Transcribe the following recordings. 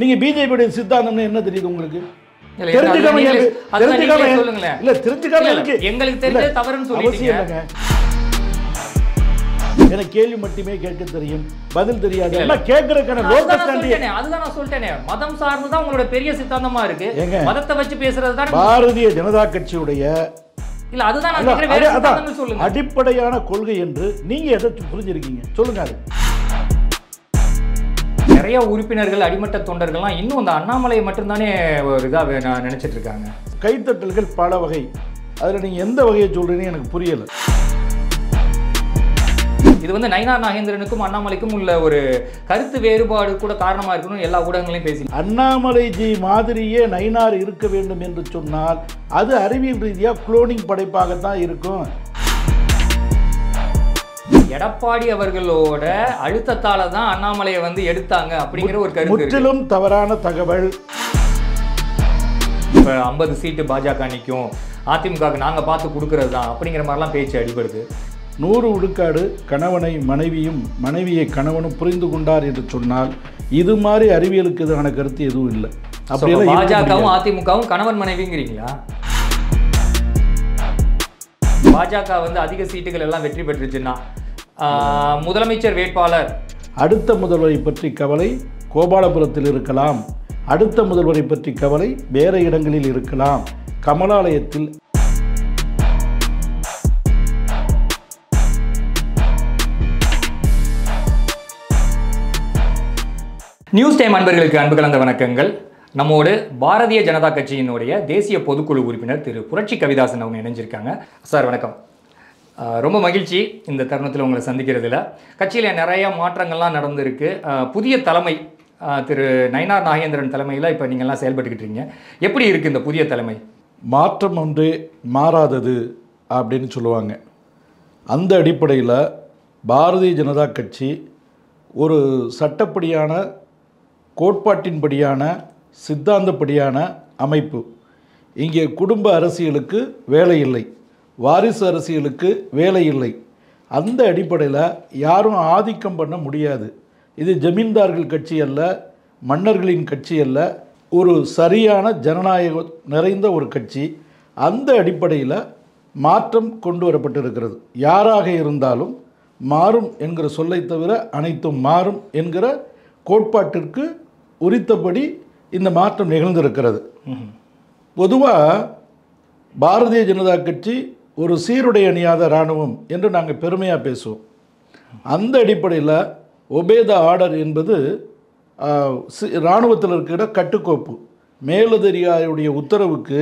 நீங்க பிஜேபியோட சித்தாந்தம்னு என்ன தெரியுது உங்களுக்கு? எனக்கு கேள்வி மட்டுமே கேட்க தெரியும், பதில் தெரியாது. மதம் சார்ந்துதான் உங்களோட பெரிய சித்தாந்தமா இருக்கு. மதத்தை வச்சு பேசுறது பாரதிய ஜனதா கட்சியுடைய இல்ல அதுதான் அடிப்படையான கொள்கை என்று நீங்க எதை புரிஞ்சிருக்கீங்க சொல்லுங்க. அது நிறைய உறுப்பினர்கள் அடிமட்ட தொண்டர்கள்லாம் இன்னும் அந்த அண்ணாமலையை மட்டும்தானே ஒரு இதாக நினைச்சிட்டு இருக்காங்க. கைத்தட்டல்கள் பல வகை, அதில் நீங்கள் எந்த வகையை சொல்றீங்கன்னு எனக்கு புரியலை. இது வந்து நயினார் நாகேந்திரனுக்கும் அண்ணாமலைக்கும் உள்ள ஒரு கருத்து வேறுபாடு கூட காரணமாக இருக்கணும் எல்லா ஊடகங்களையும் பேசி. அண்ணாமலைஜி மாதிரியே நயினார் இருக்க வேண்டும் என்று சொன்னால் அது அறிவியல் ரீதியாக குளோனிங் படைப்பாகத்தான் இருக்கும். எடப்பாடி அவர்களோட அழுத்தத்தால தான் அண்ணாமலையை வந்து எடுத்தாங்க அப்படிங்கிற ஒரு கருத்து முற்றிலும் தவறான தகவல். இப்போ 50 சீட்டு பாஜக நிற்கும், அதிமுகவுக்கு நாங்கள் பார்த்து கொடுக்கறது தான் அப்படிங்கிற மாதிரிலாம் பேச்சு அடிபடுது. 100 விழுக்காடு கணவனை மனைவியும் மனைவியை கணவனும் புரிந்து கொண்டார் என்று சொன்னால் இது மாதிரி அறிவியலுக்கு எதிரான கருத்து எதுவும் இல்லை. அப்படியெல்லாம் பாஜகவும் அதிமுகவும் கணவன் மனைவிங்கிறீங்களா? பாஜக வந்து அதிக சீட்டுகள் எல்லாம் வெற்றி பெற்றுச்சுன்னா முதலமைச்சர் வேட்பாளர் அடுத்த முதல்வரை பற்றி கவலை கோபாலபுரத்தில் இருக்கலாம், அடுத்த முதல்வரை பற்றி கவலை வேற இடங்களில் இருக்கலாம். கமலாலயத்தில் நியூஸ் டைம் அன்பர்களுக்கு அன்பு கலந்த வணக்கங்கள். நம்மோடு பாரதிய ஜனதா கட்சியினுடைய தேசிய பொதுக்குழு உறுப்பினர் திரு புரட்சி கவிதாசன் அவங்க இணைஞ்சிருக்காங்க. சார் வணக்கம். ரொம்ப மகிழ்ச்சி இந்த தருணத்தில் உங்களை சந்திக்கிறதுல. கட்சியில் நிறைய மாற்றங்கள்லாம் நடந்திருக்கு. புதிய தலைமை திரு நயினார் நாகேந்திரன் தலைமையில் இப்போ நீங்கள்லாம் செயல்பட்டுக்கிட்டு இருக்கீங்க. எப்படி இருக்குது இந்த புதிய தலைமை? மாற்றம் ஒன்றே மாறாதது அப்படின்னு சொல்லுவாங்க. அந்த அடிப்படையில் பாரதிய ஜனதா கட்சி ஒரு சட்டப்படியான கோட்பாட்டின்படியான சித்தாந்தப்படியான அமைப்பு. இங்கே குடும்ப அரசியலுக்கு வேலை இல்லை, வாரிசு அரசியலுக்கு வேலை இல்லை. அந்த அடிப்படையில் யாரும் ஆதிக்கம் பண்ண முடியாது. இது ஜமீன்தார்கள் கட்சி அல்ல, மன்னர்களின் கட்சி அல்ல, ஒரு சரியான ஜனநாயகம் நிறைந்த ஒரு கட்சி. அந்த அடிப்படையில் மாற்றம் கொண்டு வரப்பட்டிருக்கிறது. யாராக இருந்தாலும் மாறும் என்கிற சொல்லை தவிர அனைத்தும் மாறும் என்கிற கோட்பாட்டிற்கு உரித்தபடி இந்த மாற்றம் நிகழ்ந்திருக்கிறது. பொதுவாக பாரதிய ஜனதா கட்சி ஒரு சீருடை அணியாத இராணுவம் என்று நாங்கள் பெருமையாக பேசுவோம். அந்த அடிப்படையில் ஒபேத ஆர்டர் என்பது இராணுவத்தில் இருக்கிற கட்டுக்கோப்பு. மேலதிகாரியுடைய உத்தரவுக்கு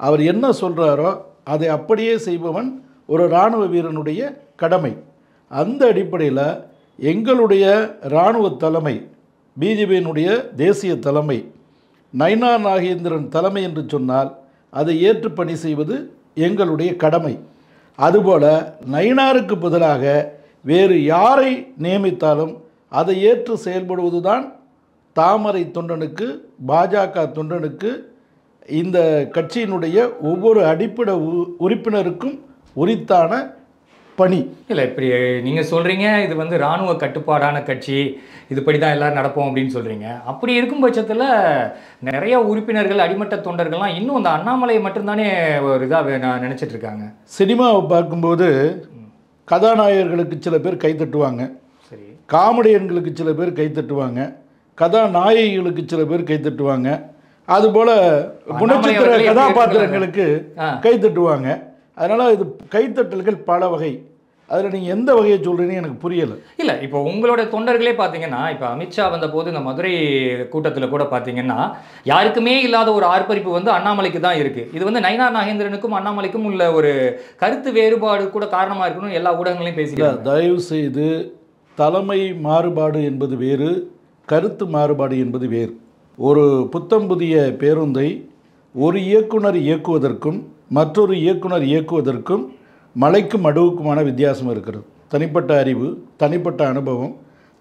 அவர் என்ன சொல்கிறாரோ அதை அப்படியே செய்பவன் ஒரு இராணுவ வீரனுடைய கடமை. அந்த அடிப்படையில் எங்களுடைய இராணுவ தலைமை, பிஜேபியினுடைய தேசிய தலைமை நயினார் நாகேந்திரன் தலைமை என்று சொன்னால் அதை ஏற்று பணி செய்வது எங்களுடைய கடமை. அதுபோல் நயினாருக்கு பதிலாக வேறு யாரை நியமித்தாலும் அதை ஏற்று செயல்படுவது தான் தாமரை தொண்டனுக்கு, பாஜக தொண்டனுக்கு, இந்த கட்சியினுடைய ஒவ்வொரு அடிப்படை உறுப்பினருக்கும் உரித்தான பணி. இல்லை, இப்படி நீங்கள் சொல்கிறீங்க இது வந்து இராணுவ கட்டுப்பாடான கட்சி, இதுபடி தான் எல்லோரும் நடப்போம் அப்படின்னு சொல்கிறீங்க. அப்படி இருக்கும் பட்சத்தில் நிறைய உறுப்பினர்கள் அடிமட்ட தொண்டர்கள்லாம் இன்னும் அந்த அண்ணாமலையை மட்டும்தானே ஒரு இதாக நினச்சிட்டு இருக்காங்க. சினிமாவை பார்க்கும்போது கதாநாயகர்களுக்கு சில பேர் கைத்தட்டுவாங்க, சரி, காமெடியன்களுக்கு சில பேர் கைத்தட்டுவாங்க, கதாநாயகிகளுக்கு சில பேர் கைத்தட்டுவாங்க, அதுபோல் குணச்சித்திர கதாபாத்திரங்களுக்கு கைத்தட்டுவாங்க. அதனால் இது கைத்தட்டல்கள் பல வகை. அதில் நீங்கள் எந்த வகையை சொல்கிறீங்கன்னு எனக்கு புரியலை. இல்லை, இப்போ உங்களோட தொண்டர்களே பார்த்தீங்கன்னா, இப்போ அமித்ஷா வந்தபோது இந்த மதுரை கூட்டத்தில் கூட பார்த்தீங்கன்னா யாருக்குமே இல்லாத ஒரு ஆர்ப்பரிப்பு வந்து அண்ணாமலைக்கு தான் இருக்குது. இது வந்து நயினார் நாகேந்திரனுக்கும் அண்ணாமலைக்கும் உள்ள ஒரு கருத்து வேறுபாடு கூட காரணமாக இருக்கணும் எல்லா ஊடகங்களையும் பேசிக்கலாம். தயவு செய்து தலைமை மாறுபாடு என்பது வேறு, கருத்து மாறுபாடு என்பது வேறு. ஒரு புத்தம் புதிய பேருந்தை ஒரு இயக்குனர் இயக்குவதற்கும் மற்றொரு இயக்குனர் இயக்குவதற்கும் மலைக்கும் அடுவுக்குமான வித்தியாசம் இருக்கிறது. தனிப்பட்ட அறிவு, தனிப்பட்ட அனுபவம்,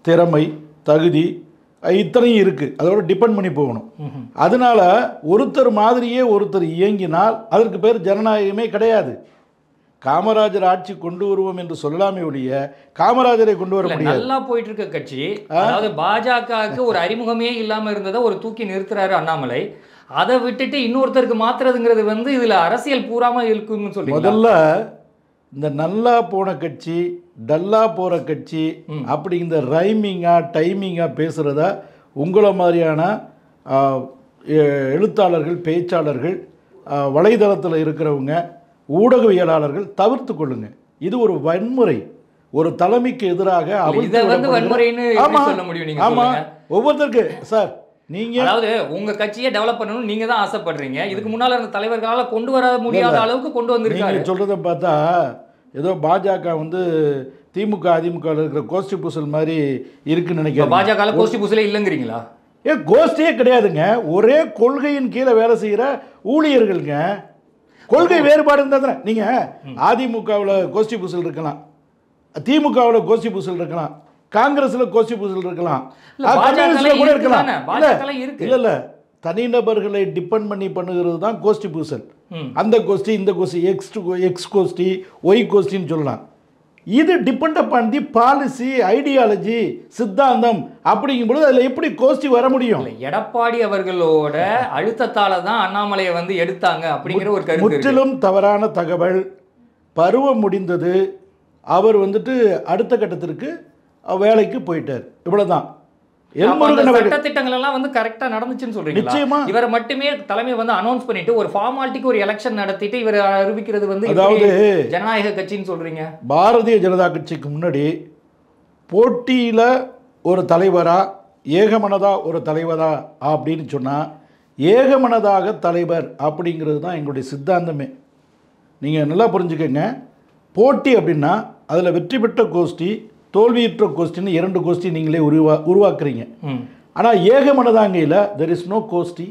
திறமை, தகுதி இத்தனையும் இருக்குது. அதோட டிபெண்ட் பண்ணி போகணும். அதனால் ஒருத்தர் மாதிரியே ஒருத்தர் இயங்கினால் அதற்கு பேர் ஜனநாயகமே கிடையாது. காமராஜர் ஆட்சி கொண்டு வருவோம் என்று சொல்லலாமே ஒழிய காமராஜரை கொண்டு வர முடியாது. நல்லா போயிட்டு இருக்க கட்சி, அதாவது பாஜகவுக்கு ஒரு அறிமுகமே இல்லாம இருந்ததை ஒரு தூக்கி நிறுத்துறாரு அண்ணாமலை. அதை விட்டுட்டு இன்னொருத்தருக்கு மாத்துறதுங்கிறது வந்து இதுல அரசியல் பூராம இருக்குன்னு சொல்லி முதல்ல இந்த நல்லா போன கட்சி டல்லா போற கட்சி அப்படி இந்த ரைமிங்கா டைமிங்கா பேசுறத உங்களை மாதிரியான எழுத்தாளர்கள், பேச்சாளர்கள், வலைதளத்தில் இருக்கிறவங்க, ஊடகவியலாளர்கள் தவிர்த்து கொள்ளுங்க. இது ஒரு வன்முறை, ஒரு தலைமைக்கு எதிராக ஒவ்வொருத்தருக்கு. சார் நீங்க அதாவது உங்க கட்சியை டெவலப் பண்ணணும் நீங்க தான் ஆசைப்படுறீங்க. இதுக்கு முன்னால இருந்த தலைவர்களால கொண்டு வர முடியாத அளவுக்கு கொண்டு வந்திருக்காங்க. நீங்க சொல்றதை பார்த்தா ஏதோ பாஜக வந்து திமுக அதிமுக இருக்கிற கோஷ்டி பூசல் மாதிரி இருக்குன்னு நினைக்கிறேன். பாஜக கோஷ்டி பூசலே இல்லைங்கிறீங்களா? கோஷ்டியே கிடையாதுங்க. ஒரே கொள்கையின் கீழே வேலை செய்கிற ஊழியர்களுங்க. கொள்கை வேறுபாடு இருந்தால் தானே. நீங்கள் அதிமுகவில் கோஷ்டி பூசல் இருக்கலாம், திமுகவில் கோஷ்டி பூசல் இருக்கலாம், காங்கிரஸில் கோஷ்டி பூசல் இருக்கலாம், கம்யூனிஸ்டில் கூட இருக்கலாம். இல்லை இல்லை, தனிநபர்களை டிபெண்ட் பண்ணி பண்ணுகிறது தான் கோஷ்டி பூசல். அந்த கோஷ்டி இந்த கோஷ்டி, எக்ஸ் கோஷ்டி, ஒய் கோஷ்டின்னு சொல்லலாம். இது டிபெண்ட் அப்பான் தி பாலிசி, ஐடியாலஜி, சித்தாந்தம். அப்படிங்கும்போது அதில் எப்படி கோஷ்டி வர முடியும்? எடப்பாடி அவர்களோட அழுத்தத்தால தான் அண்ணாமலையை வந்து எடுத்தாங்க அப்படிங்கிற ஒரு கருத்து. முற்றிலும் தவறான தகவல். பருவம் முடிந்தது, அவர் வந்துட்டு அடுத்த கட்டத்திற்கு வேலைக்கு போயிட்டார். இவ்வளவுதான். சட்டத்திட்டங்கள் எல்லாம் வந்து கரெக்டா நடந்துச்சுன்னு சொல்றீங்க. நிச்சயமா இவரை மட்டுமே தலைமை வந்து அனௌன்ஸ் பண்ணிட்டு ஒரு ஃபார்மாலிட்டிக்கு ஒரு எலெக்ஷன் நடத்திட்டு இவர் அறிவிக்கிறது வந்து அதாவது ஜனநாயக கட்சின்னு சொல்றீங்க. பாரதிய ஜனதா கட்சிக்கு முன்னாடி போட்டியில ஒரு தலைவரா, ஏகமனதா ஒரு தலைவரா அப்படின்னு சொன்னா, ஏகமனதாக தலைவர் அப்படிங்கிறது தான் எங்களுடைய சித்தாந்தமே. நீங்க நல்லா புரிஞ்சுக்கங்க. போட்டி அப்படின்னா அதுல வெற்றி பெற்ற கோஷ்டி, தோல்வியுற்ற கோஷ்டின்னு இரண்டு கோஷ்டி நீங்களே உருவாக்குறீங்க. ஆனால் ஏகமனதாங்கையில் தெர் இஸ் நோ கோஷ்டி.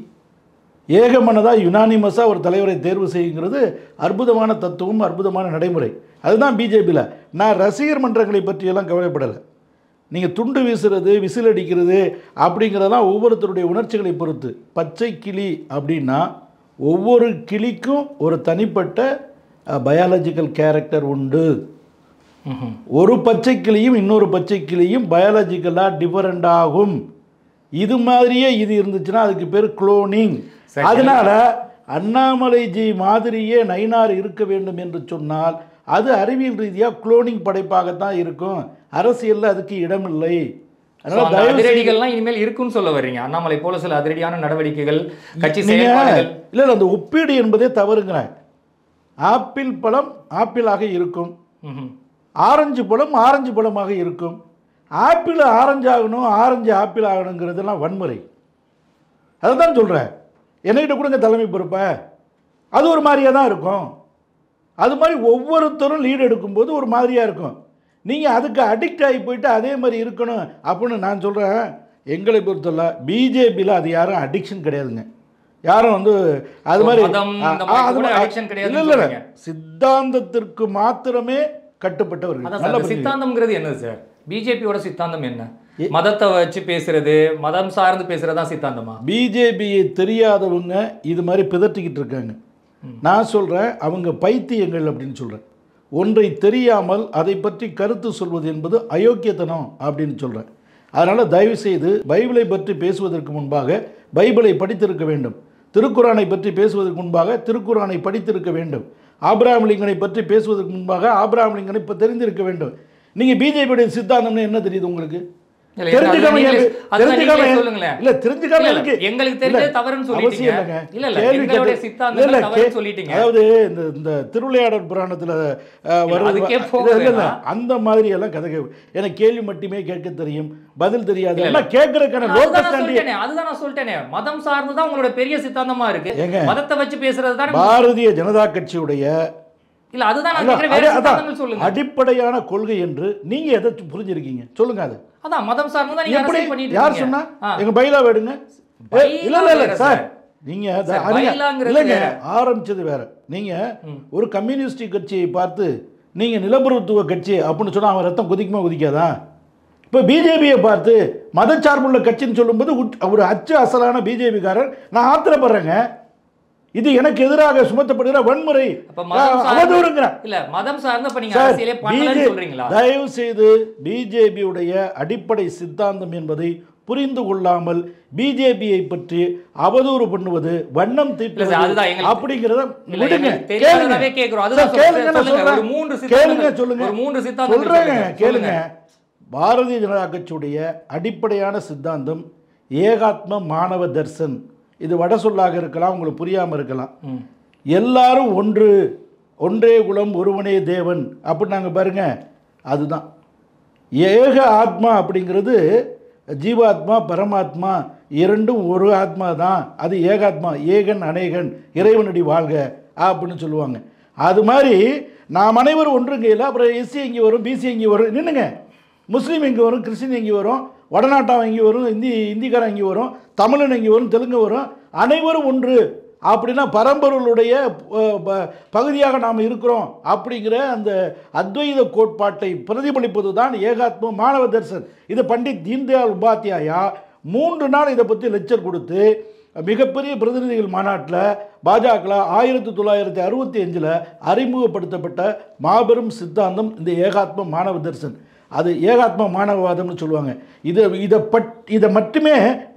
ஏகமனதாக யுனானிமஸாக ஒரு தலைவரை தேர்வு செய்யுங்கிறது அற்புதமான தத்துவம், அற்புதமான நடைமுறை. அதுதான் பிஜேபியில். நான் ரசிகர் மன்றங்களை பற்றியெல்லாம் கவலைப்படலை. நீங்கள் துண்டு வீசுறது, விசில் அடிக்கிறது அப்படிங்கிறதெல்லாம் ஒவ்வொருத்தருடைய உணர்ச்சிகளை பொறுத்து. பச்சை கிளி அப்படின்னா ஒவ்வொரு கிளிக்கும் ஒரு தனிப்பட்ட பயாலஜிக்கல் கேரக்டர் உண்டு. ஒரு பச்சை கிளியும் இன்னொரு பச்சை கிளியும் பயாலஜிக்கலாக டிஃபரெண்ட் ஆகும். இது மாதிரியே இது இருந்துச்சுன்னா அதுக்கு பேர் குளோனிங். அதனால அண்ணாமலைஜி மாதிரியே நயினார் இருக்க வேண்டும் என்று சொன்னால் அது அறிவியல் ரீதியாக குளோனிங் படைப்பாகத்தான் இருக்கும். அரசியலில் அதுக்கு இடமில்லை. அதிரடிகள்லாம் இனிமேல் இருக்குன்னு சொல்ல வர்றீங்க. அண்ணாமலை போல சில அதிரடியான நடவடிக்கைகள், கட்சி செயல்பாடுகள். இல்லை, அந்த ஒப்பீடு என்பதே தவறுங்கிறேன். ஆப்பிள் பழம் ஆப்பிளாக இருக்கும், ஆரஞ்சு பழம் ஆரஞ்சு பழமாக இருக்கும். ஆப்பிள் ஆரஞ்சு ஆகணும், ஆரஞ்சு ஆப்பிள் ஆகணுங்கிறதுலாம் வன்முறை. அதை தான் சொல்கிறேன். என்னகிட்ட கொடுங்க தலைமை பொறுப்பை, அது ஒரு மாதிரியாக தான் இருக்கும். அது மாதிரி ஒவ்வொருத்தரும் லீடு எடுக்கும்போது ஒரு மாதிரியாக இருக்கும். நீங்கள் அதுக்கு அடிக்ட் ஆகி போயிட்டு அதே மாதிரி இருக்கணும் அப்படின்னு நான் சொல்கிறேன். எங்களை பொறுத்தவரை பிஜேபியில் அது யாரும் அடிக்ஷன் கிடையாதுங்க. யாரும் வந்து அது மாதிரி இல்லை, சித்தாந்தத்திற்கு மாத்திரமே கட்டுப்பட்டவர்கள். சித்தாந்தம்ங்கிறது என்ன சார்? பிஜேபியோட சித்தாந்தம் என்ன? மதத்தை வச்சு பேசுறது, மதம் சார்ந்து பேசுறதா சித்தாந்தமா? பிஜேபியை தெரியாதவங்க இது மாதிரி பிதற்றிக்கிட்டு இருக்காங்க. நான் சொல்றேன், அவங்க பைத்தியங்கள் அப்படின்னு சொல்றேன். ஒன்றை தெரியாமல் அதை பற்றி கருத்து சொல்வது என்பது அயோக்கியத்தனம் அப்படின்னு சொல்றேன். அதனால தயவு செய்து பைபிளை பற்றி பேசுவதற்கு முன்பாக பைபிளை படித்திருக்க வேண்டும். திருக்குரானை பற்றி பேசுவதற்கு முன்பாக திருக்குரானை படித்திருக்க வேண்டும். ஆபிரகாம் லிங்கனை பற்றி பேசுவதற்கு முன்பாக ஆபிரகாம் லிங்கனை இப்போ தெரிந்திருக்க வேண்டும். நீங்கள் பிஜேபியுடைய சித்தாந்தம்னு என்ன தெரியுது உங்களுக்கு? திருவிளையாடல் புராணத்துல அந்த மாதிரி எல்லாம் கதை எனக்கு கேள்வி மட்டுமே கேட்க தெரியும், பதில் தெரியாது. மதம் சார்ந்துதான் உங்களோட பெரிய சித்தாந்தமா இருக்கு. மதத்தை வச்சு பேசுறது பாரதிய ஜனதா கட்சியுடைய இல்ல, அதுதான் அடிப்படையான கொள்கை என்று நீங்க எதை புரிஞ்சிருக்கீங்க சொல்லுங்க. அது அதான் மதம் சார்ந்தா நீங்க அரசியல் பண்ணிட்டு யார் சொன்னா? எங்க பைலா வேடுங்க. இல்ல இல்ல சார், நீங்க இல்லங்க, ஆரம்பிச்சது வேற. நீங்க ஒரு கம்யூனிஸ்ட் கட்சியை பார்த்து நீங்க நிலப்பிரபுத்துவ கட்சி அப்படின்னு சொன்னா அவன் ரத்தம் குதிக்குமா குதிக்காதா? இப்போ பிஜேபியை பார்த்து மதச்சார்புள்ள கட்சின்னு சொல்லும்போது ஒரு அச்சு அசலான பிஜேபிக்காரர் நான் ஆத்திரப்படுறேங்க. இது எனக்கு எதிராக சுமத்தப்படுகிற வன்முறை, அப்ப மதம் அவதூறுங்கிற. இல்ல மதம் சார்ந்த இப்ப நீங்க அரசியலே பண்ணலன்னு சொல்றீங்களா? தயவு செய்து பிஜேபியுடைய அடிப்படை சித்தாந்தம் என்பதை புரிந்து கொள்ளாமல் பிஜேபியை பற்றி அவதூறு பண்ணுவது, வண்ணம் தீட்டுவது அப்படிங்கறத விடுங்க. கேளுங்க. பாரதிய ஜனதா கட்சியுடைய அடிப்படையான சித்தாந்தம் ஏகாத்ம மானவ தர்சன். இது வட சொல்லாக இருக்கலாம், உங்களுக்கு புரியாமல் இருக்கலாம். எல்லாரும் ஒன்று, ஒன்றே குலம் ஒருவனே தேவன் அப்படின்னு நாங்கள் பாருங்க. அதுதான் ஏக ஆத்மா அப்படிங்கிறது. ஜீவாத்மா பரமாத்மா இரண்டும் ஒரு ஆத்மா தான். அது ஏகாத்மா, ஏகன் அநேகன், இறைவனடி வாழ்க அப்படின்னு சொல்லுவாங்க. அது மாதிரி நாம் அனைவரும் ஒன்றுங்கையில் அப்புறம் எஸ்சி எங்கே வரும், பிசி எங்கே வரும், நின்னுங்க. முஸ்லீம் எங்கே வரும், கிறிஸ்டின் எங்கே வரும், வடநாட்டான் எங்கே வரும், இந்திக்காரன் எங்கே வரும், தமிழன் எங்கே வரும், தெலுங்கு வரும். அனைவரும் ஒன்று அப்படின்னா பரம்பொருளுடைய பகுதியாக நாம் இருக்கிறோம் அப்படிங்கிற அந்த அத்வைத கோட்பாட்டை பிரதிபலிப்பது தான் ஏகாத்ம மானவ தர்சன். இது பண்டிட் தீன்தயாள் உபாத்யாயா 3 நாள் இதை பற்றி லெக்சர் கொடுத்து மிகப்பெரிய பிரதிநிதிகள் மாநாட்டில் பாஜக 1965 அறிமுகப்படுத்தப்பட்ட மாபெரும் சித்தாந்தம் இந்த ஏகாத்ம மானவ தர்சன். அது ஏகாத்ம மானவவாதம்னு சொல்லுவாங்க. இதை மட்டுமே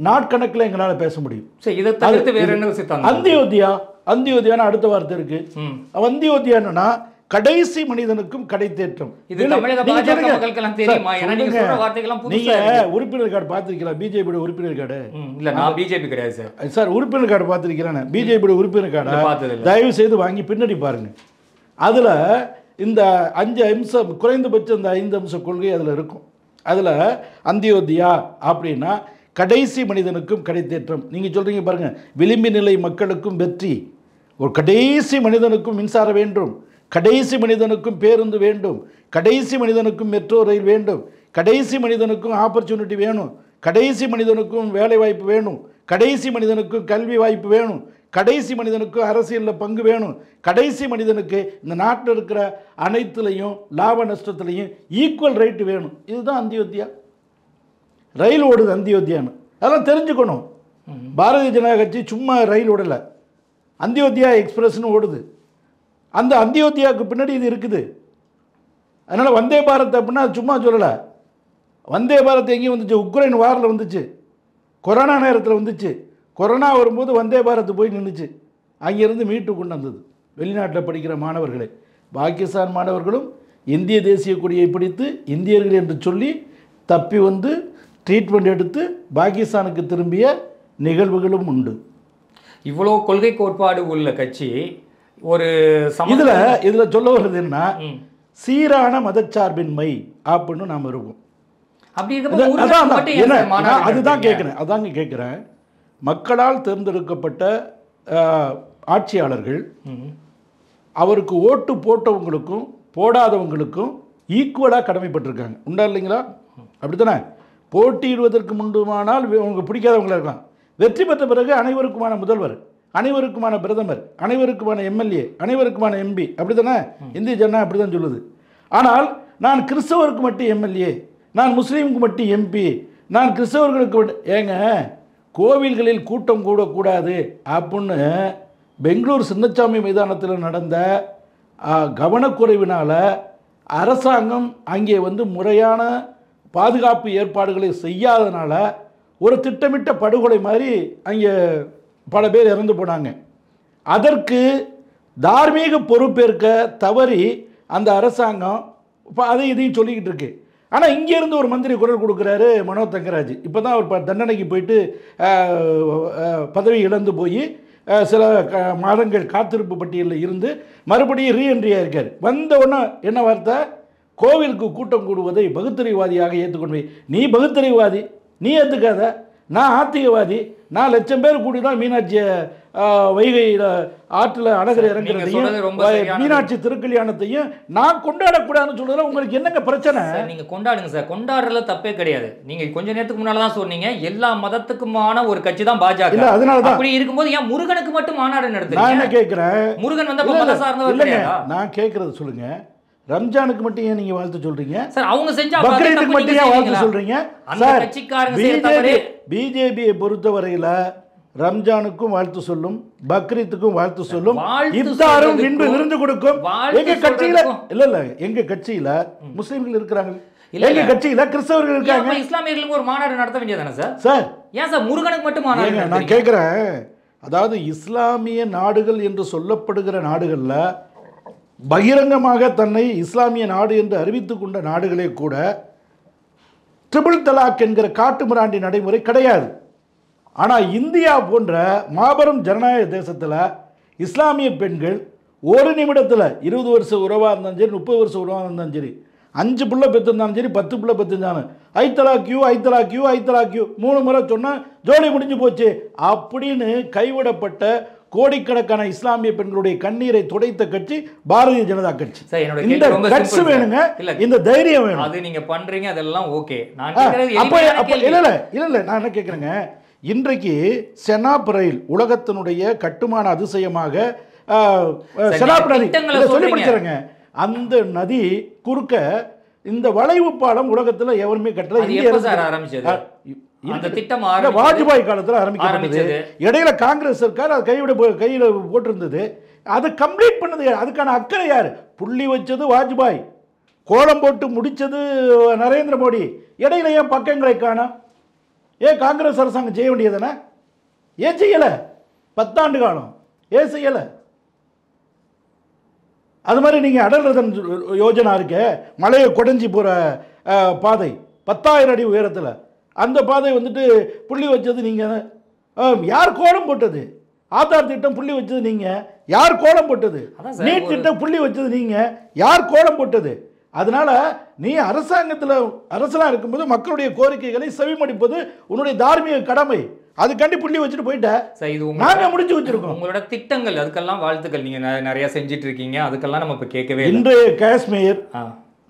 நாட்கணக்கில் எங்களால் பேச முடியும். அந்தியோத்தியான்னு அடுத்த வார்த்தை இருக்கு. அந்தியோத்தியான்னா கடைசி மனிதனுக்கும் கடைத்தேற்றம். நீங்க உறுப்பினர் கார்டு பார்த்திருக்கீங்களா? பிஜேபி உறுப்பினர் கார்டு இல்ல, நான் பிஜேபி கிடையாது சார். சார் உறுப்பினர் கார்டு பார்த்திருக்கிறேன். பிஜேபி உறுப்பினர் கார்டு தயவு செய்து வாங்கி பின்னாடி பாருங்க. அதுல இந்த 5 அம்சம், குறைந்தபட்சம் இந்த 5 அம்ச கொள்கை அதில் இருக்கும். அதில் அந்தியோத்தியா அப்படின்னா கடைசி மனிதனுக்கும் கடைத்தேற்றம். நீங்கள் சொல்கிறீங்க பாருங்கள், விளிம்பு நிலை மக்களுக்கும் வெற்றி, ஒரு கடைசி மனிதனுக்கும் மின்சாரம் வேண்டும், கடைசி மனிதனுக்கும் பேருந்து வேண்டும், கடைசி மனிதனுக்கும் மெட்ரோ ரயில் வேண்டும், கடைசி மனிதனுக்கும் ஆப்பர்ச்சுனிட்டி வேணும், கடைசி மனிதனுக்கும் வேலை வாய்ப்பு வேணும், கடைசி மனிதனுக்கும் கல்வி வாய்ப்பு வேணும், கடைசி மனிதனுக்கு அரசியலில் பங்கு வேணும், கடைசி மனிதனுக்கு இந்த நாட்டில் இருக்கிற அனைத்துலையும் லாப நஷ்டத்துலையும் ஈக்குவல் ரைட்டு வேணும். இதுதான் அந்தியோத்தியா. ரயில் ஓடுது அந்தியோத்தியான்னு, அதெல்லாம் தெரிஞ்சுக்கணும். பாரதிய ஜனதா கட்சி சும்மா ரயில் ஓடலை, அந்தியோத்தியா எக்ஸ்பிரஸ்னு ஓடுது. அந்த அந்தியோத்தியாவுக்கு பின்னாடி இது இருக்குது. அதனால் வந்தே பாரத் அப்படின்னா சும்மா சொல்லலை. வந்தே பாரத் எங்கேயும் வந்துச்சு, உக்ரைன் வாரில் வந்துச்சு, கொரோனா நேரத்தில் வந்துச்சு. கொரோனா வரும்போது வந்தே பாரத் போய் நின்றுச்சு, அங்கேருந்து மீட்டு கொண்டு வந்தது வெளிநாட்டில் படிக்கிற மாணவர்களை. பாகிஸ்தான் மாணவர்களும் இந்திய தேசிய கொடியை பிடித்து இந்தியர்கள் என்று சொல்லி தப்பி வந்து ட்ரீட்மெண்ட் எடுத்து பாகிஸ்தானுக்கு திரும்பிய நிகழ்வுகளும் உண்டு. இவ்வளோ கொள்கை கோட்பாடு உள்ள கட்சி ஒரு இதில் சொல்ல வர்றது என்ன, சீரான மதச்சார்பின்மை அப்படின்னு நாம் இருக்கோம். அதுதான் கேட்குறேன், அதாங்க கேட்குறேன். மக்களால் தேர்ந்தெடுக்கப்பட்ட ஆட்சியாளர்கள் அவருக்கு ஓட்டு போட்டவங்களுக்கும் போடாதவங்களுக்கும் ஈக்குவலாக கடமைப்பட்டிருக்காங்க. உண்டா இல்லைங்களா? அப்படித்தானே? போட்டியிடுவதற்கு முன்புமானால் உங்களுக்கு பிடிக்காதவங்களா இருக்கலாம், வெற்றி பெற்ற பிறகு அனைவருக்குமான முதல்வர், அனைவருக்குமான பிரதமர், அனைவருக்குமான எம்எல்ஏ, அனைவருக்குமான எம்பி, அப்படி தானே இந்திய ஜனா அப்படி தான் சொல்லுது. ஆனால் நான் கிறிஸ்தவருக்கு மட்டும் எம்எல்ஏ, நான் முஸ்லீமுக்கு மட்டும் எம்பி, நான் கிறிஸ்தவர்களுக்கு மட்டும், ஏங்க கோவில்களில் கூட்டம் கூடக்கூடாது அப்படின்னு பெங்களூர் சின்னசாமி மைதானத்தில் நடந்த கவனக்குறைவினால் அரசாங்கம் அங்கே வந்து முறையான பாதுகாப்பு ஏற்பாடுகளை செய்யாதனால ஒரு திட்டமிட்ட படுகொலை மாதிரி அங்கே பல பேர் இறந்து போனாங்க. அதற்கு தார்மீக பொறுப்பேற்க தவறி அந்த அரசாங்கம் இப்போ அதை இதையும் சொல்லிக்கிட்டு இருக்கு. ஆனால் இங்கேருந்து ஒரு மந்திரி குரல் கொடுக்குறாரு, மனோ தங்கராஜ். இப்போ தான் அவர் தண்டனைக்கு போயிட்டு பதவி இழந்து போய் சில மாதங்கள் காத்திருப்பு பட்டியலில் இருந்து மறுபடியும் ரீஎன்ட்ரியாக இருக்கார். வந்த உடனே என்ன வார்த்தை, கோவிலுக்கு கூட்டம் கூடுவதை பகுத்தறிவாதியாக ஏற்றுக்கொண்டு, நீ பகுத்தறிவாதி, நீ ஏற்றுக்காத, நான் ஆத்திகவாதி, நான் 1,00,000 பேர் கூடி தான் மீனாட்சியை வைகையில் ஆற்றில் அழகரை இறங்குறதையும் மீனாட்சி திருக்கல்யாணத்தையும் நான் கொண்டாடக்கூடாதுன்னு சொல்றதுல உங்களுக்கு என்னங்க பிரச்சனை? நீங்க கொண்டாடுங்க சார், கொண்டாடுறதுல தப்பே கிடையாது. நீங்க கொஞ்ச நேரத்துக்கு முன்னால தான் சொன்னீங்க எல்லா மதத்துக்குமான ஒரு கட்சி தான் பாஜக. இல்ல அதனாலதான் அப்படி இருக்கும்போது ஏன் முருகனுக்கு மட்டும் மாநாடு நடத்துறீங்க? நான் என்ன கேட்கிறேன், முருகன் வந்து மத சார்ந்தவர் இல்லையா? நான் கேட்கறது சொல்லுங்க, ரம்ஜானுக்கு மட்டும் ஏன் நீங்க வாழ்த்து சொல்றீங்க சார்? அவங்க செஞ்சா பக்ரீத்துக்கு மட்டும் ஏன் வாழ்த்து சொல்றீங்க? அந்த கட்சிக்காரங்க செய்யற தவறு. பிஜேபியை பொறுத்தவரையில ரம்ஜானுக்கும் வாழ்த்து சொல்லும், பக்ரீத்துக்கும் வாழ்த்து சொல்லும், வாழ்த்து இஃப்தாரும் சொல்றதுக்கும், விருந்து கொடுக்கும். வாழ்த்து எங்க கட்சியில சொல்றதுக்கும். இல்ல எங்க கட்சியில முஸ்லிம்கள் இருக்கிறாங்க, எங்க கட்சியில கிறிஸ்தவர்கள் இருக்காங்க. ஏன் இஸ்லாமியர்களுக்கு ஒரு மாநாடு நடத்த வேண்டியதானே சார்? சார் ஏன் சார் முருகனுக்கு மட்டும் மாநாடு நான் நடத்துறீங்க? கேட்கிறேன், அதாவது இஸ்லாமிய நாடுகள் என்று சொல்லப்படுகிற நாடுகள்ல பகிரங்கமாக தன்னை இஸ்லாமிய நாடு என்று அறிவித்துக் கொண்ட நாடுகளே கூட ட்ரிபிள் தலாக் என்கிற காட்டு மிராண்டி நடைமுறை கிடையாது. ஆனால் இந்தியா போன்ற மாபெரும் ஜனநாயக தேசத்தில் இஸ்லாமிய பெண்கள் ஒரு நிமிடத்தில் 20 வருஷம் உறவாக இருந்தாலும் சரி, 30 வருஷம் உறவாக இருந்தாலும் சரி, 5 பிள்ளை பெற்றிருந்தாலும் சரி, 10 பிள்ளை பெற்றிருந்தாலும் ஐத்தலா கியூ 3 முறை சொன்னால் ஜோடி முடிஞ்சு போச்சு அப்படின்னு கைவிடப்பட்ட கோடிக்கணக்கான இஸ்லாமிய பெண்களுடைய கண்ணீரை துடைத்த கட்சி பாரதிய ஜனதா கட்சி. இந்த கட்சி வேணுங்க, இந்த தைரியம் வேணும். அது நீங்க பண்றீங்க, அதெல்லாம் ஓகே. நான் இல்ல நான் என்ன கேட்குறேங்க, இன்றைக்கு செனாப் ரயில் உலகத்தினுடைய கட்டுமான அதிசயமாக செனாப் நதி சொல்லி பிடிச்சிருங்க, அந்த நதி குறுக்க இந்த வளைவு பாலம் உலகத்தில் எவருமே கட்டல. அந்த திட்டம் வாஜ்பாய் காலத்தில் ஆரம்பிக்கப்பட்டது. இடையில காங்கிரஸ் சர்க்கார் அது கையில் போட்டிருந்தது. அது கம்ப்ளீட் பண்ணது அதுக்கான அக்கறை யார்? புள்ளி வச்சது வாஜ்பாய், கோலம் போட்டு முடிச்சது நரேந்திர மோடி. இடையில ஏன் பக்கங்களை காணோம்? ஏன் காங்கிரஸ் அரசாங்கம் செய்ய வேண்டியதானே? ஏன் செய்யலை? 10 ஆண்டு காலம் ஏன் செய்யலை? அது மாதிரி நீங்கள் அடல் ரதன் யோஜனா இருக்க, மலையை குடைஞ்சி போகிற பாதை 10,000 அடி உயரத்தில், அந்த பாதை வந்துட்டு புள்ளி வச்சது நீங்கள். யார் கோலம் போட்டது? ஆதார் திட்டம் புள்ளி வச்சது நீங்கள். யார் கோலம் போட்டது? நீட் திட்டம் புள்ளி வச்சது நீங்கள். யார் கோலம் போட்டது? அதனால நீ அரசலாக இருக்கும்போது மக்களுடைய கோரிக்கைகளை செவிமடிப்பது உன்னுடைய தார்மீக கடமை. அதுக்காண்டி புள்ளி வச்சுட்டு போயிட்ட. நாங்கள் முடிச்சு வச்சிருக்கோம். உங்களோட திட்டங்கள், அதுக்கெல்லாம் வாழ்த்துக்கள். நீங்கள் நிறைய செஞ்சுட்டு இருக்கீங்க, அதுக்கெல்லாம் நம்ம இப்போ கேட்கவே. இன்றைய காஷ்மீர்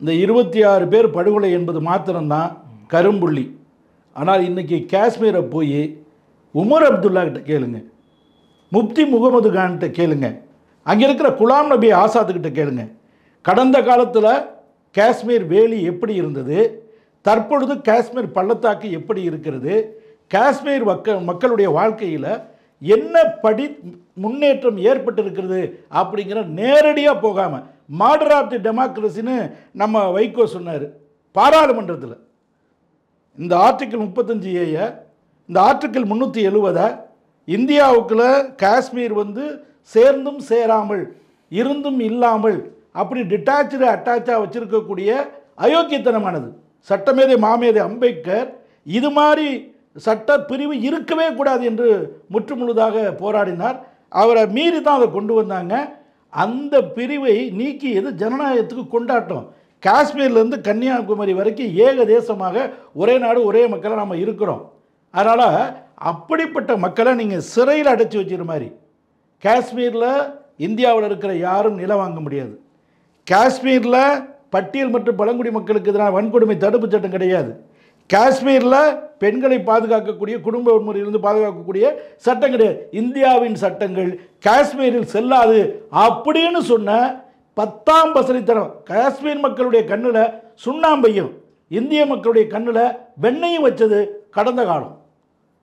இந்த 26 பேர் படுகொலை என்பது மாத்திரம்தான் கரும்புள்ளி. ஆனால் இன்னைக்கு காஷ்மீரை போய் உமர் அப்துல்லா கிட்ட கேளுங்க, முப்தி முகமது கான்கிட்ட கேளுங்க, அங்கே இருக்கிற குலாம் நபி ஆசாத்துக்கிட்ட கேளுங்க. கடந்த காலத்தில் காஷ்மீர் வேலி எப்படி இருந்தது, தற்பொழுது காஷ்மீர் பள்ளத்தாக்கு எப்படி இருக்கிறது, காஷ்மீர் மக்களுடைய வாழ்க்கையில் என்ன முன்னேற்றம் ஏற்பட்டிருக்கிறது அப்படிங்கிற நேரடியாக போகாமல், மாடர் ஆஃப் தி டெமோக்ரஸின்னு நம்ம வைகோ சொன்னார் பாராளுமன்றத்தில். இந்த ஆர்டிக்கிள் 35A, இந்த ஆர்டிக்கிள் 370 இந்தியாவுக்குள்ள காஷ்மீர் சேர்ந்தும் சேராமல் இருந்தும் இல்லாமல் அப்படி டிட்டாச்சு அட்டாச்சாக வச்சிருக்கக்கூடிய அயோக்கியத்தனமானது. சட்டமேதை மாமேதை அம்பேத்கர் இது மாதிரி சட்ட பிரிவு இருக்கவே கூடாது என்று முற்றுமுழுதாக போராடினார். அவரை மீறி தான் அதை கொண்டு வந்தாங்க. அந்த பிரிவை நீக்கியது ஜனநாயகத்துக்கு கொண்டாட்டம். காஷ்மீர்லேருந்து கன்னியாகுமரி வரைக்கும் ஏக தேசமாக ஒரே நாடு ஒரே மக்களை நம்ம இருக்கிறோம். அதனால் அப்படிப்பட்ட மக்களை நீங்கள் சிறையில் அடைச்சி வச்சிரு மாதிரி காஷ்மீரில் இந்தியாவில் இருக்கிற யாரும் நிலம் வாங்க முடியாது. காஷ்மீரில் பட்டியல் மற்றும் பழங்குடி மக்களுக்கு எதிரான வன்கொடுமை தடுப்பு சட்டம் கிடையாது. காஷ்மீரில் பெண்களை பாதுகாக்கக்கூடிய, குடும்ப வன்முறையிலிருந்து பாதுகாக்கக்கூடிய சட்டம் கிடையாது. இந்தியாவின் சட்டங்கள் காஷ்மீரில் செல்லாது அப்படின்னு சொன்ன 10ஆம் பசரித்தனம். காஷ்மீர் மக்களுடைய கண்ணில் சுண்ணாம்பையும் இந்திய மக்களுடைய கண்ணில் வெண்ணையும் வச்சது கடந்த காலம்.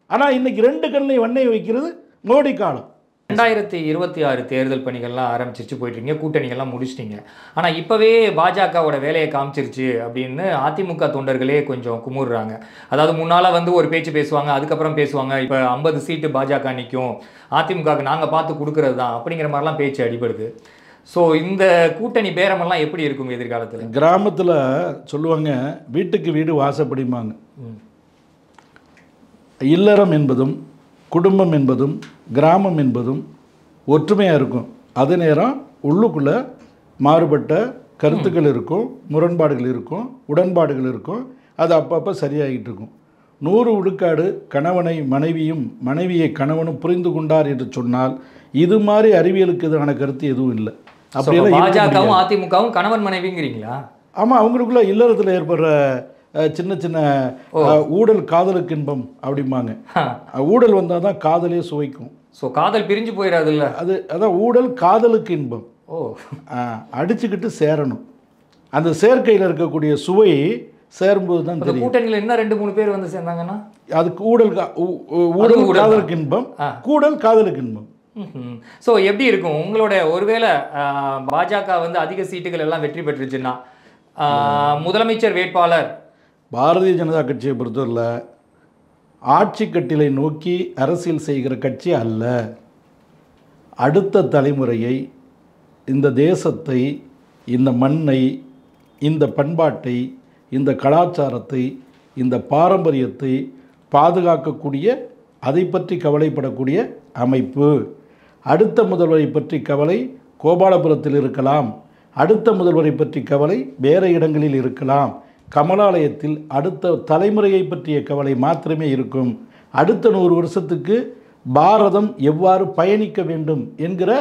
ஆனால் இன்னைக்கு 2 கண்ணையும் வெண்ணையை வைக்கிறது மோடி காலம். 2026 தேர்தல் பணிகள்லாம் ஆரம்பிச்சிருச்சு, போயிட்டுருங்க, கூட்டணிகள்லாம் முடிச்சிட்டிங்க. ஆனால் இப்போவே பாஜகவோட வேலையை காமிச்சிருச்சு அப்படின்னு அதிமுக தொண்டர்களே கொஞ்சம் குமுறுறாங்க. அதாவது முன்னால் ஒரு பேச்சு பேசுவாங்க, அதுக்கப்புறம் பேசுவாங்க இப்போ 50 சீட்டு பாஜக நிற்கும், அதிமுகவுக்கு நாங்கள் பார்த்து கொடுக்கறது தான் அப்படிங்கிற மாதிரிலாம் பேச்சு அடிபடுது. ஸோ இந்த கூட்டணி பேரமெல்லாம் எப்படி இருக்கும் எதிர்காலத்தில்? கிராமத்தில் சொல்லுவாங்க, வீட்டுக்கு வீடு வாசப்படிமாங்க. இல்லறம் என்பதும் குடும்பம் என்பதும் கிராமம் என்பதும் ஒற்றுமையாக இருக்கும். அதே நேரம் உள்ளுக்குள்ளே மாறுபட்ட கருத்துக்கள் இருக்கும், முரண்பாடுகள் இருக்கும், உடன்பாடுகள் இருக்கும். அது அப்பப்போ சரியாகிட்டு இருக்கும். 100 விழுக்காடு கணவனை மனைவியும் மனைவியை கணவனும் புரிந்து கொண்டார் என்று சொன்னால் இது மாதிரி அறிவியலுக்கு எதிரான கருத்து எதுவும் இல்லை. அப்படியெல்லாம் பாஜகவும் அதிமுகவும் கணவன் மனைவிங்கிறீங்களா? ஆமாம், அவங்களுக்குள்ள இல்லறத்தில் ஏற்படுற சின்ன சின்ன ஊழல் காதலுக்கு இன்பம் அப்படிம்பாங்க. ஊழல் வந்தால் தான் காதலே சுவைக்கும். ஸோ காதல் பிரிஞ்சு போயிடாது இல்லை? அதான் ஊழல் காதலுக்கு இன்பம். அடிச்சுக்கிட்டு சேரணும். அந்த சேர்க்கையில் இருக்கக்கூடிய சுவை சேரும்போது தான் அந்த தெரியும். கூட்டணியில் இன்னும் 2-3 பேர் வந்து சேர்ந்தாங்கன்னா அதுக்கு ஊழல் காதலுக்கு இன்பம், கூடல் காதலுக்கு இன்பம். ஸோ எப்படி இருக்கும் உங்களோட ஒருவேளை பாஜக வந்து அதிக சீட்டுகள் எல்லாம் வெற்றி பெற்றுச்சுன்னா முதலமைச்சர் வேட்பாளர் பாரதிய ஜனதா கட்சியை பொறுத்தவரையில் ஆட்சி கட்டிலை நோக்கி அரசியல் செய்கிற கட்சி அல்ல. அடுத்த தலைமுறையை, இந்த தேசத்தை, இந்த மண்ணை, இந்த பண்பாட்டை, இந்த கலாச்சாரத்தை, இந்த பாரம்பரியத்தை பாதுகாக்கக்கூடிய, அதை பற்றி கவலைப்படக்கூடிய அமைப்பு. அடுத்த முதல்வரை பற்றி கவலை கோபாலபுரத்தில் இருக்கலாம், அடுத்த முதல்வரை பற்றி கவலை வேறு இடங்களில் இருக்கலாம். கமலாலயத்தில் அடுத்த தலைமுறையை பற்றிய கவலை மாத்திரமே இருக்கும். அடுத்த 100 வருஷத்துக்கு பாரதம் எவ்வாறு பயணிக்க வேண்டும் என்கிற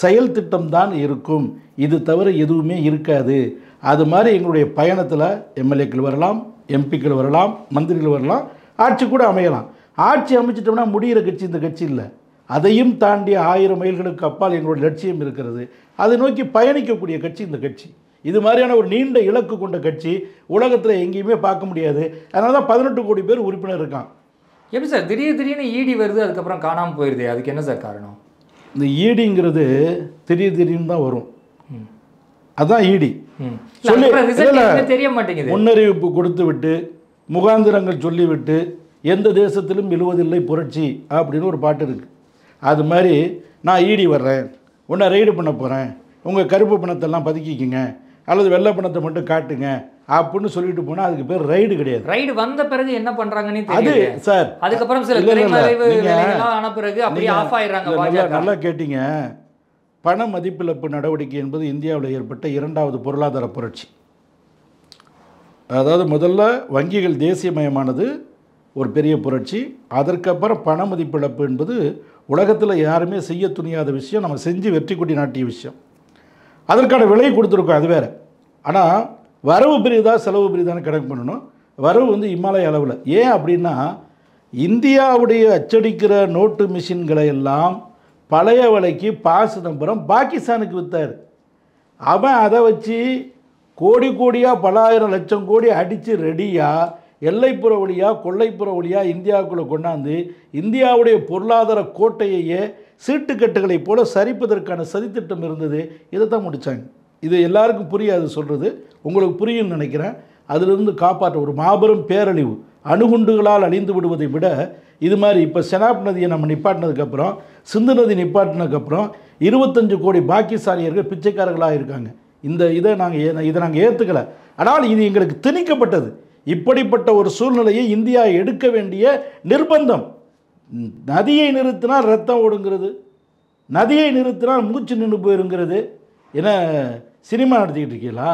செயல் திட்டம்தான் இருக்கும். இது தவிர எதுவுமே இருக்காது. அது மாதிரி எங்களுடைய பயணத்தில் எம்எல்ஏக்கள் வரலாம், எம்பிக்கள் வரலாம், மந்திரிகள் வரலாம், ஆட்சி கூட அமையலாம். ஆட்சி அமைச்சிட்டோம்னா முடிகிற கட்சி இந்த கட்சி இல்லை. அதையும் தாண்டி 1000 மைல்களுக்கு அப்பால் எங்களுடைய லட்சியம் இருக்கிறது. அதை நோக்கி பயணிக்கக்கூடிய கட்சி இந்த கட்சி. இது மாதிரியான ஒரு நீண்ட இலக்கு கொண்ட கட்சி உலகத்தில் எங்கேயுமே பார்க்க முடியாது. அதனால தான் 18 கோடி பேர் உறுப்பினர் இருக்கான். எப்படி சார் திடீர்னு ஈடி வருது, அதுக்கப்புறம் காணாமல் போயிடுது, அதுக்கு என்ன சார் காரணம்? இந்த ஈடிங்கிறது திடீர்னு தான் வரும். அதுதான் ஈடி. தெரிய மாட்டேங்குது. முன்னறிவிப்பு கொடுத்து விட்டு, முகாந்திரங்கள் சொல்லிவிட்டு, எந்த தேசத்திலும் விழுவதில்லை புரட்சி அப்படின்னு ஒரு பாட்டு இருக்குது. அது மாதிரி நான் ஈடி வர்றேன், உன்னை ரெய்டு பண்ண போகிறேன், உங்கள் கருப்பு பணத்தெல்லாம் பதுக்கிக்கிங்க அல்லது வெள்ளை பணத்தை மட்டும் காட்டுங்க அப்படின்னு சொல்லிட்டு போனால் அதுக்கு பேர் ரைடு கிடையாது. ரைடு வந்த பிறகு என்ன பண்ணுறாங்கன்னு அது சார், அதுக்கப்புறம் சில ஆன பிறகு அப்படியே ஆஃப் ஆயிடுறாங்க. நல்லா கேட்டீங்க. பண மதிப்பிழப்பு நடவடிக்கை என்பது இந்தியாவில் ஏற்பட்ட 2வது பொருளாதார புரட்சி. அதாவது முதல்ல வங்கிகள் தேசியமயமானது ஒரு பெரிய புரட்சி. அதற்கப்புறம் பண மதிப்பிழப்பு என்பது உலகத்தில் யாருமே செய்ய துணியாத விஷயம், நம்ம செஞ்சு வெற்றி கொடி நாட்டிய விஷயம். அதற்கான விலை கொடுத்துருக்கோம், அது வேறு. ஆனால் வரவு பெரியதா செலவு பெரியதான்னு கணக்கு பண்ணணும். வரவு வந்து இமாலய அளவில். ஏன் அப்படின்னா, இந்தியாவுடைய அச்சடிக்கிற நோட்டு மிஷின்களை எல்லாம் பழைய விலைக்கு ப. சிதம்பரம் பாகிஸ்தானுக்கு விற்றார். அவன் அதை வச்சு கோடி கோடியாக பல ஆயிரம் லட்சம் கோடி அடித்து ரெடியாக எல்லைப்புற வழியாக கொள்ளைப்புற வழியாக இந்தியாவுக்குள்ளே கொண்டாந்து இந்தியாவுடைய பொருளாதார கோட்டையையே சீட்டுக்கட்டுகளை போல சரிப்பதற்கான சதித்திட்டம் இருந்தது. இதை தான் முடித்தாங்க. இது எல்லாருக்கும் புரியாது சொல்கிறது, உங்களுக்கு புரியும்னு நினைக்கிறேன். அதிலிருந்து காப்பாற்ற ஒரு மாபெரும் பேரழிவு, அணுகுண்டுகளால் அழிந்து விடுவதை விட இது மாதிரி இப்போ செனாப் நதியை நம்ம நிப்பாட்டினதுக்கப்புறம், சிந்து நதி நிப்பாட்டினதுக்கப்புறம் 25 கோடி பாகிஸ்தானியர்கள் பிச்சைக்காரர்களாக இருக்காங்க. இதை நாங்கள் ஏற்றுக்கலை. ஆனால் இது எங்களுக்கு திணிக்கப்பட்டது. இப்படிப்பட்ட ஒரு சூழ்நிலையை இந்தியா எடுக்க வேண்டிய நிர்பந்தம். நதியை நிறுத்தினால் ரத்தம் ஓடுங்கிறது, நதியை நிறுத்தினால் மூச்சு நின்று போயிருங்கிறது. என்ன சினிமா நடத்திக்கிட்டு இருக்கீங்களா?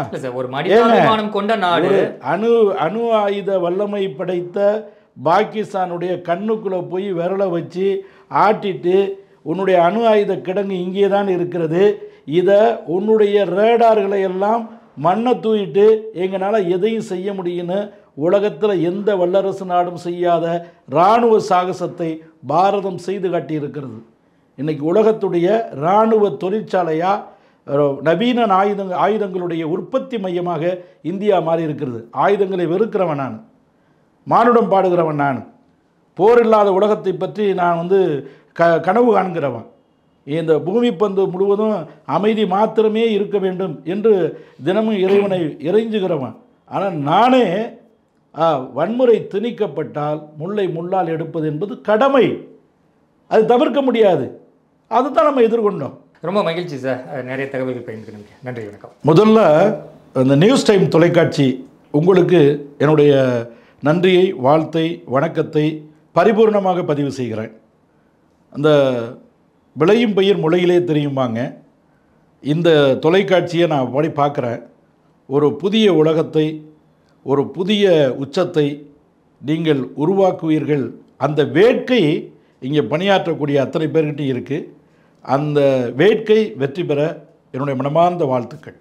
அணு ஆயுத வல்லமை படைத்த பாகிஸ்தானுடைய கண்ணுக்குள்ளே போய் விரலை வச்சு ஆட்டிட்டு, உன்னுடைய அணு ஆயுத கிடங்கு இங்கே தான் இருக்கிறது, இதை உன்னுடைய ரேடார்களை எல்லாம் மண்ணை தூயிட்டு எங்களால் எதையும் செய்ய முடியும்னு உலகத்தில் எந்த வல்லரசு நாடும் செய்யாத இராணுவ சாகசத்தை பாரதம் செய்து காட்டியிருக்கிறது. இன்றைக்கி உலகத்துடைய இராணுவ தொழிற்சாலையாக, நவீன ஆயுதங்களுடைய உற்பத்தி மையமாக இந்தியா மாறி இருக்கிறது. ஆயுதங்களை வெறுக்கிறவன் நான், மானுடம் பாடுகிறவன் நான், போர் இல்லாத உலகத்தை பற்றி நான் வந்து கனவு காண்கிறவன். இந்த பூமி பந்து முழுவதும் அமைதி மாத்திரமே இருக்க வேண்டும் என்று தினமும் இறைவனை இறைஞ்சுகிறவன். ஆனால் நானே வன்முறை திணிக்கப்பட்டால் முல்லை முள்ளால் எடுப்பது என்பது கடமை, அது தவிர்க்க முடியாது. அதுதான் நம்ம எதிர்கொண்டோம். ரொம்ப மகிழ்ச்சி சார், நிறைய தகவல்கள் பகிர்ந்துக்கிறீங்க. நன்றி, வணக்கம். முதல்ல அந்த நியூஸ் டைம் தொலைக்காட்சி உங்களுக்கு என்னுடைய நன்றியை, வாழ்த்தை, வணக்கத்தை பரிபூர்ணமாக பதிவு செய்கிறேன். அந்த விளையும் பயிர் முளையிலே தெரியுமாங்க. இந்த தொலைக்காட்சியை நான் அப்படி பார்க்குறேன். ஒரு புதிய உலகத்தை, ஒரு புதிய உச்சத்தை நீங்கள் உருவாக்குவீர்கள். அந்த வேட்கை இங்கே பணியாற்றக்கூடிய அத்தனை பேர்கிட்டையும் இருக்குது. அந்த வேட்கை வெற்றி பெற என்னுடைய மனமார்ந்த வாழ்த்துக்கள்.